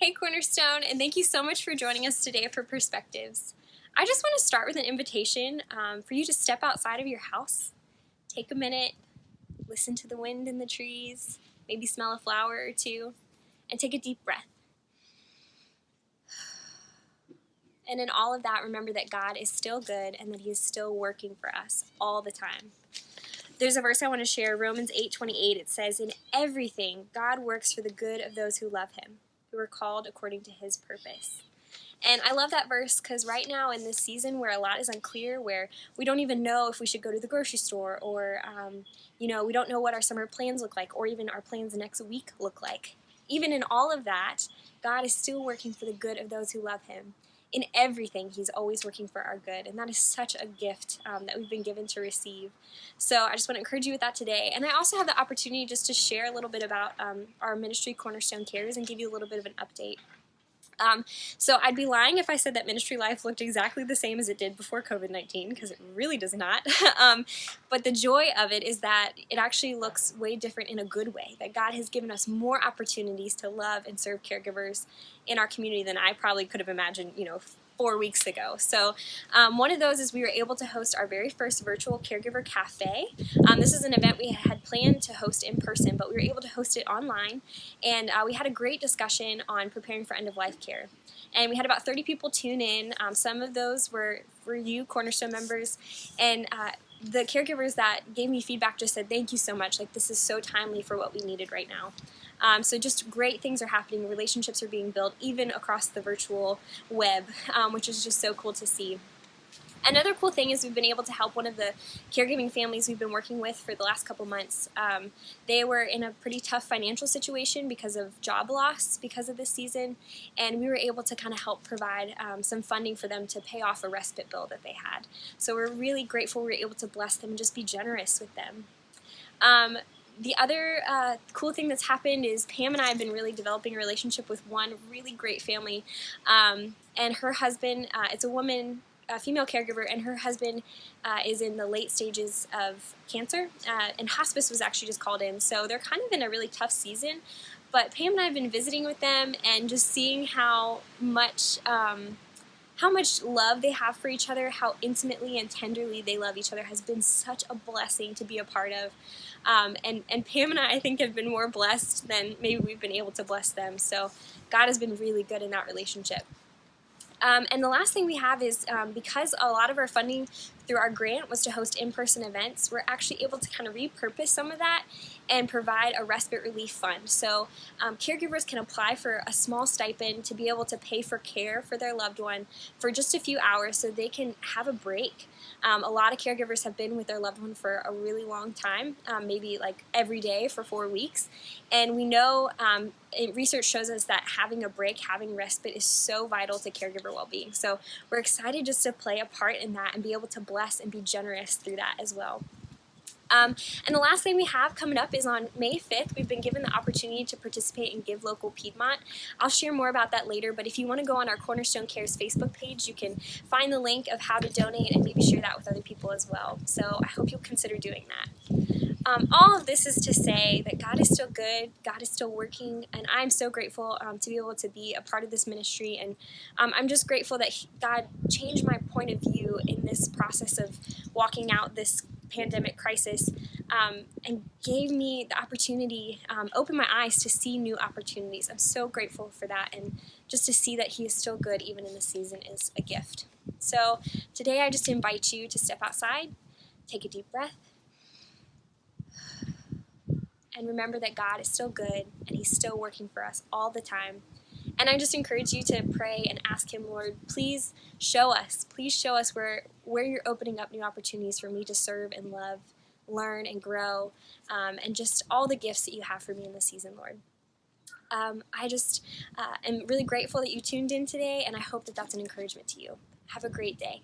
Hey Cornerstone, and thank you so much for joining us today for Perspectives. I just want to start with an invitation for you to step outside of your house, take a minute, listen to the wind in the trees, maybe smell a flower or two, and take a deep breath. And in all of that, remember that God is still good and that He is still working for us all the time. There's a verse I want to share, Romans 8:28. It says, "In everything, God works for the good of those who love Him, who are called according to His purpose." And I love that verse because right now in this season where a lot is unclear, where we don't even know if we should go to the grocery store or, we don't know what our summer plans look like or even our plans next week look like. Even in all of that, God is still working for the good of those who love Him. In everything, He's always working for our good, and that is such a gift that we've been given to receive. So I just want to encourage you with that today. And I also have the opportunity just to share a little bit about our ministry, Cornerstone Cares, and give you a little bit of an update. So I'd be lying if I said that ministry life looked exactly the same as it did before COVID-19, because it really does not. But the joy of it is that it actually looks way different in a good way, that God has given us more opportunities to love and serve caregivers in our community than I probably could have imagined, 4 weeks ago. So one of those is we were able to host our very first virtual Caregiver Cafe. This is an event we had planned to host in person, but we were able to host it online, and we had a great discussion on preparing for end-of-life care. And we had about 30 people tune in. Some of those were you, Cornerstone members, and the caregivers that gave me feedback just said, "Thank you so much. This is so timely for what we needed right now." So just great things are happening. Relationships are being built even across the virtual web, which is just so cool to see. Another cool thing is we've been able to help one of the caregiving families we've been working with for the last couple months. They were in a pretty tough financial situation because of job loss because of this season, and we were able to kind of help provide some funding for them to pay off a respite bill that they had. So we're really grateful we were able to bless them and just be generous with them. The other cool thing that's happened is Pam and I have been really developing a relationship with one really great family, and her husband, it's a female caregiver, and her husband is in the late stages of cancer, and hospice was actually just called in, so they're kind of in a really tough season, but Pam and I have been visiting with them and just seeing how much love they have for each other, how intimately and tenderly they love each other has been such a blessing to be a part of. And Pam and I think, have been more blessed than maybe we've been able to bless them. So God has been really good in that relationship. And the last thing we have is because a lot of our funding through our grant was to host in-person events, we're actually able to kind of repurpose some of that and provide a respite relief fund. So caregivers can apply for a small stipend to be able to pay for care for their loved one for just a few hours so they can have a break. A lot of caregivers have been with their loved one for a really long time, maybe every day for 4 weeks. And we know research shows us that having a break, having respite is so vital to caregiver well-being. So we're excited just to play a part in that and be able to bless and be generous through that as well. And the last thing we have coming up is on May 5th, we've been given the opportunity to participate in Give Local Piedmont. I'll share more about that later, but if you want to go on our Cornerstone Cares Facebook page, you can find the link of how to donate and maybe share that with other people as well. So I hope you'll consider doing that. All of this is to say that God is still good, God is still working, and I'm so grateful to be able to be a part of this ministry, and I'm just grateful that God changed my point of view in this process of walking out this pandemic crisis, and gave me the opportunity, opened my eyes to see new opportunities. I'm so grateful for that, and just to see that He is still good even in this season is a gift. So today I just invite you to step outside, take a deep breath, and remember that God is still good and He's still working for us all the time. And I just encourage you to pray and ask Him, Lord, please show us where you're opening up new opportunities for me to serve and love, learn and grow, and just all the gifts that you have for me in this season, Lord. I just am really grateful that you tuned in today, and I hope that that's an encouragement to you. Have a great day.